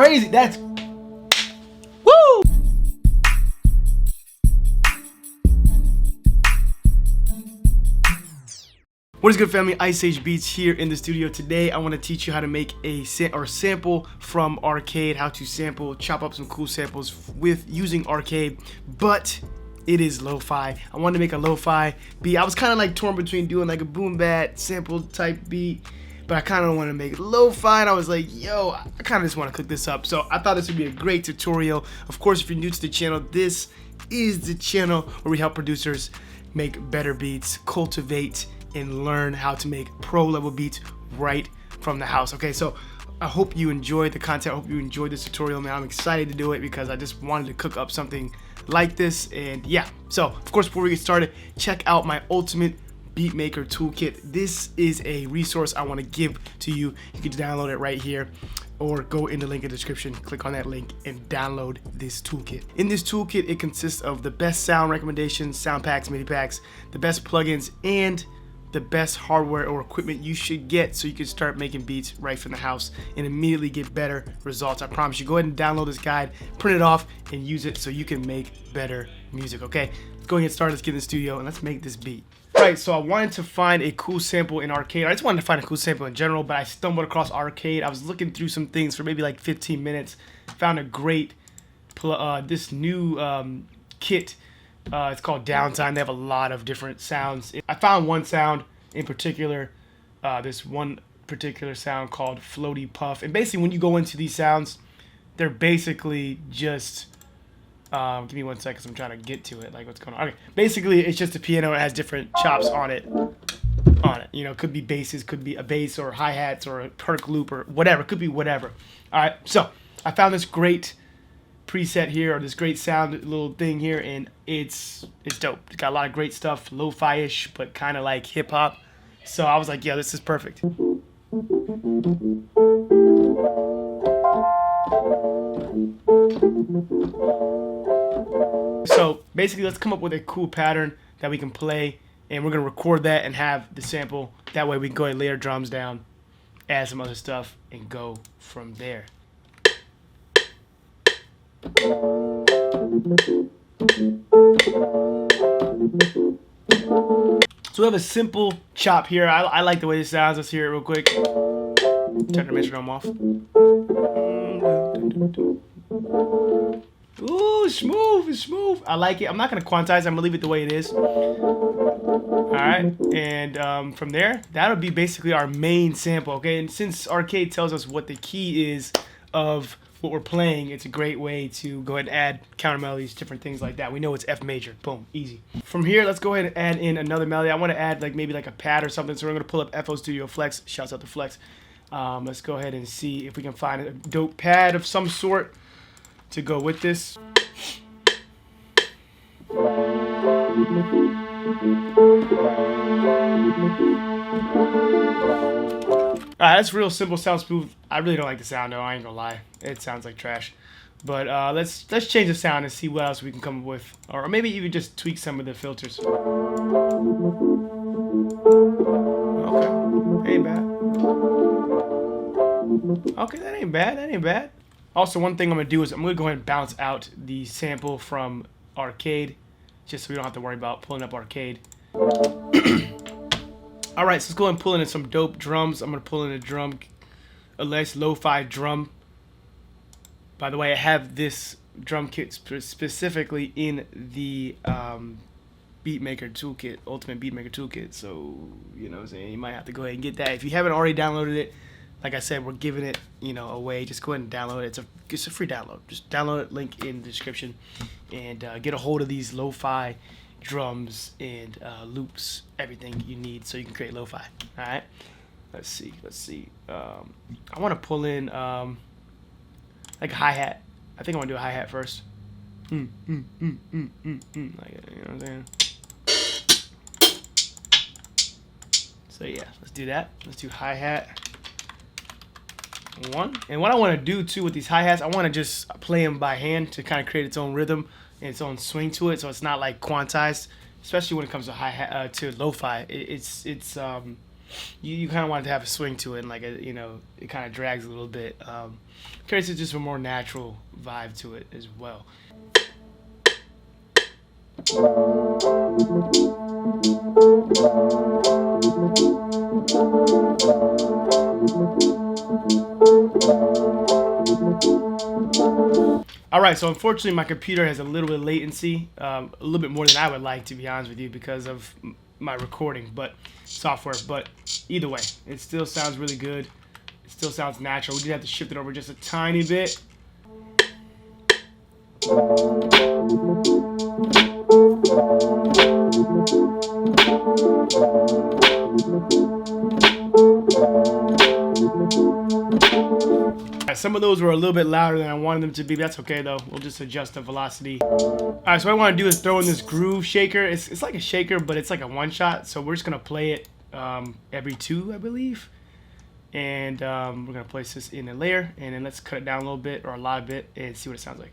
crazy. That's woo. What is good, family? Ice Age Beats here in the studio. Today I want to teach you how to make a sample from Arcade, how to chop up some cool samples with using Arcade, but it is lo-fi. I wanted to make a lo-fi beat. I was kind of like torn between doing like a boom bat sample type beat, but I kind of want to make it lo-fi, and I was like, yo, I kind of just want to cook this up. So I thought this would be a great tutorial. Of course, if you're new to the channel, this is the channel where we help producers make better beats, cultivate, and learn how to make pro level beats right from the house. Okay, so I hope you enjoyed the content. I hope you enjoyed this tutorial, man. I'm excited to do it because I just wanted to cook up something like this. And yeah, so of course, before we get started, check out my ultimate beat maker toolkit. This is a resource I want to give to you. You can download it right here, or go in the link in the description, click on that link and download this toolkit. In this toolkit, it consists of the best sound recommendations, sound packs, MIDI packs, the best plugins, and the best hardware or equipment you should get so you can start making beats right from the house and immediately get better results. I promise you. Go ahead and download this guide, print it off, and use it so you can make better music. Okay, let's go ahead and get started. Let's get in the studio and let's make this beat. Alright, so I wanted to find a cool sample in Arcade. I just wanted to find a cool sample in general, but I stumbled across Arcade. I was looking through some things for maybe like 15 minutes. Found a great this new kit. It's called Downtime. They have a lot of different sounds. I found one sound in particular, this one particular sound called Floaty Puff. And basically when you go into these sounds, they're basically just, give me 1 second, I'm trying to get to it, like what's going on. Okay, basically it's just a piano. It has different chops on it. You know, it could be basses, could be a bass or hi-hats or a perk loop or whatever. It could be whatever. All right, so I found this great preset here, or this great sound little thing here, and it's dope. It's got a lot of great stuff, lo-fi-ish, but kind of like hip-hop. So I was like, yeah, this is perfect. So basically, let's come up with a cool pattern that we can play, and we're gonna record that and have the sample. That way we can go ahead and lay our drums down, add some other stuff, and go from there. So we have a simple chop here. I like the way this sounds. Let's hear it real quick. Turn the metronome off. Ooh, smooth, it's smooth. I like it. I'm not gonna quantize. I'm gonna leave it the way it is. All right, and from there, that'll be basically our main sample. Okay, and since Arcade tells us what the key is of what we're playing, it's a great way to go ahead and add counter melodies, different things like that. We know it's F major. Boom, easy. From here, let's go ahead and add in another melody. I want to add like maybe like a pad or something, so we're going to pull up FL Studio Flex. Shouts out to Flex. Let's go ahead and see if we can find a dope pad of some sort to go with this. Alright, that's real simple, sounds smooth. I really don't like the sound though, I ain't gonna lie. It sounds like trash. But let's change the sound and see what else we can come up with. Or maybe even just tweak some of the filters. Okay, ain't bad. Okay, that ain't bad, that ain't bad. Also, one thing I'm gonna do is I'm gonna go ahead and bounce out the sample from Arcade, just so we don't have to worry about pulling up Arcade. Alright, so let's go ahead and pull in some dope drums. I'm going to pull in a nice lo-fi drum. By the way, I have this drum kit specifically in the Beatmaker Toolkit, Ultimate Beatmaker Toolkit. So, you know what I'm saying, you might have to go ahead and get that. If you haven't already downloaded it, like I said, we're giving it, you know, away. Just go ahead and download it. It's a free download. Just download it, link in the description, and get a hold of these lo-fi drums and loops, everything you need so you can create lo-fi. All right, let's see. I want to pull in like a hi-hat. I think I want to do a hi-hat first. Like, you know what I'm saying? So yeah, let's do that. Let's do hi-hat 1. And what I want to do too with these hi-hats, I want to just play them by hand to kind of create its own rhythm and its own swing to it, so it's not like quantized, especially when it comes to hi-hat to lo-fi. It's you kind of want it to have a swing to it, and like it kind of drags a little bit. Creates just a more natural vibe to it as well. Alright, so unfortunately my computer has a little bit of latency, a little bit more than I would like, to be honest with you, because of my recording software, but either way, it still sounds really good. It still sounds natural. We just have to shift it over just a tiny bit. Some of those were a little bit louder than I wanted them to be, but that's okay though. We'll just adjust the velocity. Alright, so what I want to do is throw in this groove shaker. It's like a shaker, but it's like a one shot. So we're just going to play it every 2, I believe. And we're going to place this in a layer, and then let's cut it down a little bit, or a lot of bit, and see what it sounds like.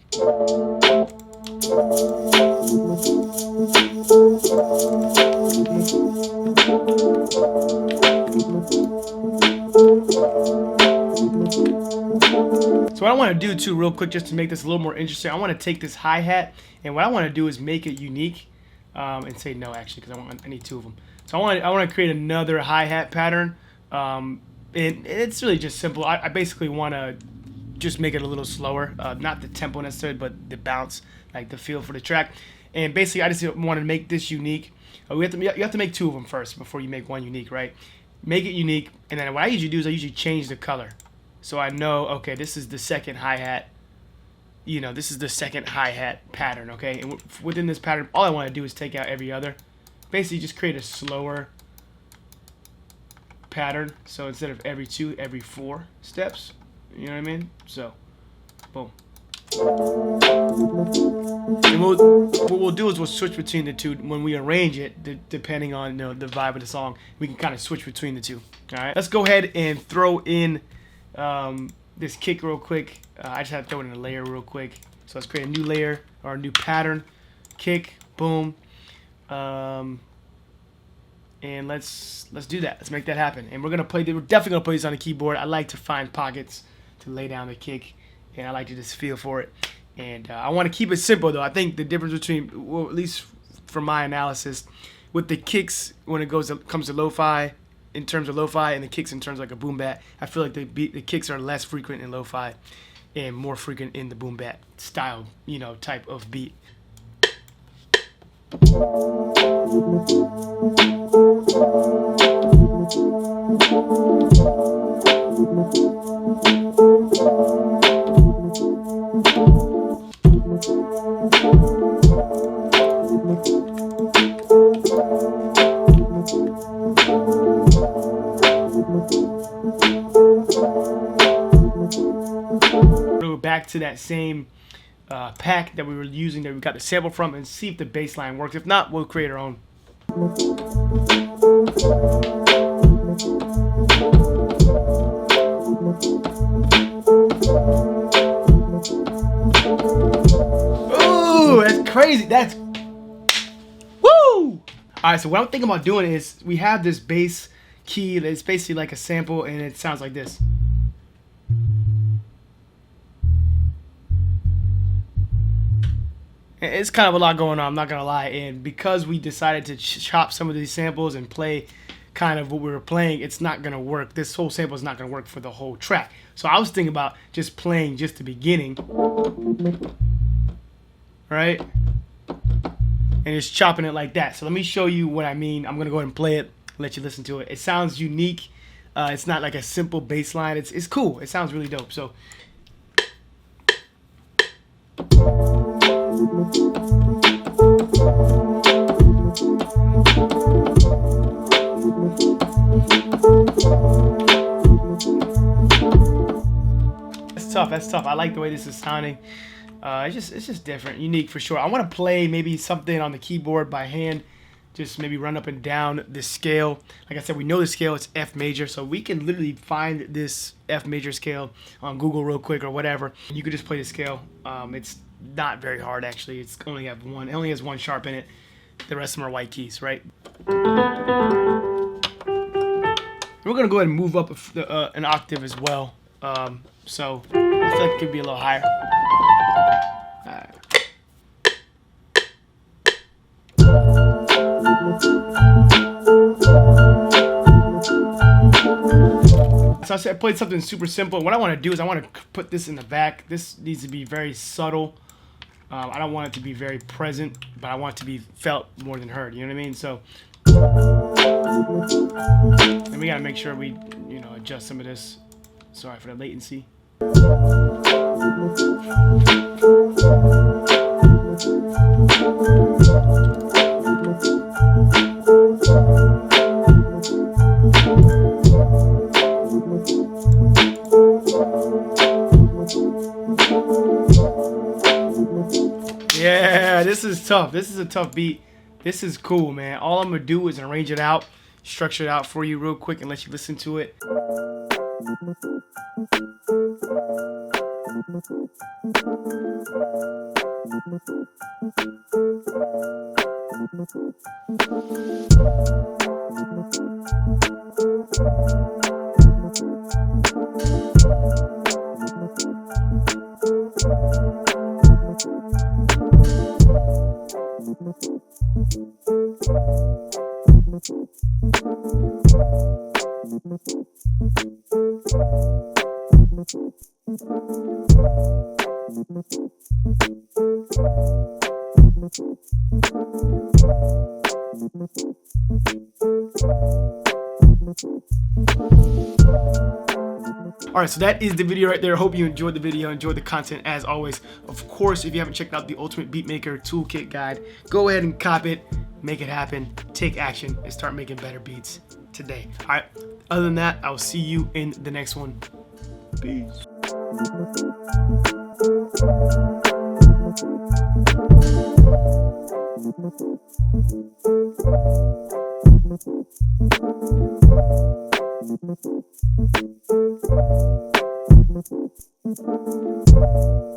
So what I want to do too, real quick, just to make this a little more interesting, I want to take this hi-hat, and what I want to do is make it unique, and say no actually, because I need 2 of them. So I want to create another hi-hat pattern, and it's really just simple. I basically want to just make it a little slower, not the tempo necessarily, but the bounce, like the feel for the track. And basically, I just want to make this unique. You have to make 2 of them first before you make one unique, right? Make it unique, and then what I usually do is I usually change the color. So I know, okay, this is the second hi-hat. This is the second hi-hat pattern, okay? And within this pattern, all I want to do is take out every other. Basically, just create a slower pattern. So instead of every 2, every 4 steps. You know what I mean? So, boom. And what we'll do is we'll switch between the 2 when we arrange it, depending on the vibe of the song. We can kind of switch between the 2. All right, let's go ahead and throw in this kick real quick. I just have to throw it in a layer real quick. So let's create a new layer or a new pattern. Kick, boom, and let's do that. Let's make that happen. And we're definitely gonna play this on the keyboard. I like to find pockets to lay down the kick, and I like to just feel for it. And I want to keep it simple though. I think the difference between, well, at least from my analysis, with the kicks when it comes to lo-fi, in terms of lo-fi, and the kicks in terms of like a boom bat, I feel like the kicks are less frequent in lo-fi and more frequent in the boom bat style, type of beat. Back to that same pack that we were using, that we got the sample from, and see if the bass line works. If not, we'll create our own. Ooh, that's crazy. That's woo! Alright, so what I'm thinking about doing is, we have this bass key that's basically like a sample, and it sounds like this. It's kind of a lot going on, I'm not gonna lie, and because we decided to chop some of these samples and play kind of what we were playing, it's not gonna work. This whole sample is not gonna work for the whole track. So I was thinking about just playing just the beginning, right? And just chopping it like that. So let me show you what I mean. I'm gonna go ahead and play it, let you listen to it. It sounds unique. It's not like a simple bass line. It's cool. It sounds really dope. So that's tough. I like the way this is sounding. It's just different, unique for sure. I want to play maybe something on the keyboard by hand, just maybe run up and down the scale. Like I said, we know the scale, it's F major, so we can literally find this F major scale on Google real quick or whatever. You could just play the scale. It's not very hard actually. It only has one sharp in it. The rest of them are white keys, right? we're gonna go ahead and move up an octave as well. So I feel like it could be a little higher. So I played something super simple. What I want to do is I want to put this in the back. This needs to be very subtle. I don't want it to be very present, but I want it to be felt more than heard. You know what I mean? So, and we gotta make sure we, adjust some of this. Sorry for the latency. Yeah, this is tough. This is a tough beat. This is cool, man. All I'm gonna do is arrange it out, structure it out for you real quick, and let you listen to it. Alright, so that is the video right there. Hope you enjoyed the video, enjoyed the content as always. Of course, if you haven't checked out the Ultimate Beatmaker Toolkit Guide, go ahead and cop it, make it happen, take action, and start making better beats today. Alright, other than that, I'll see you in the next one. Peace. Thank you.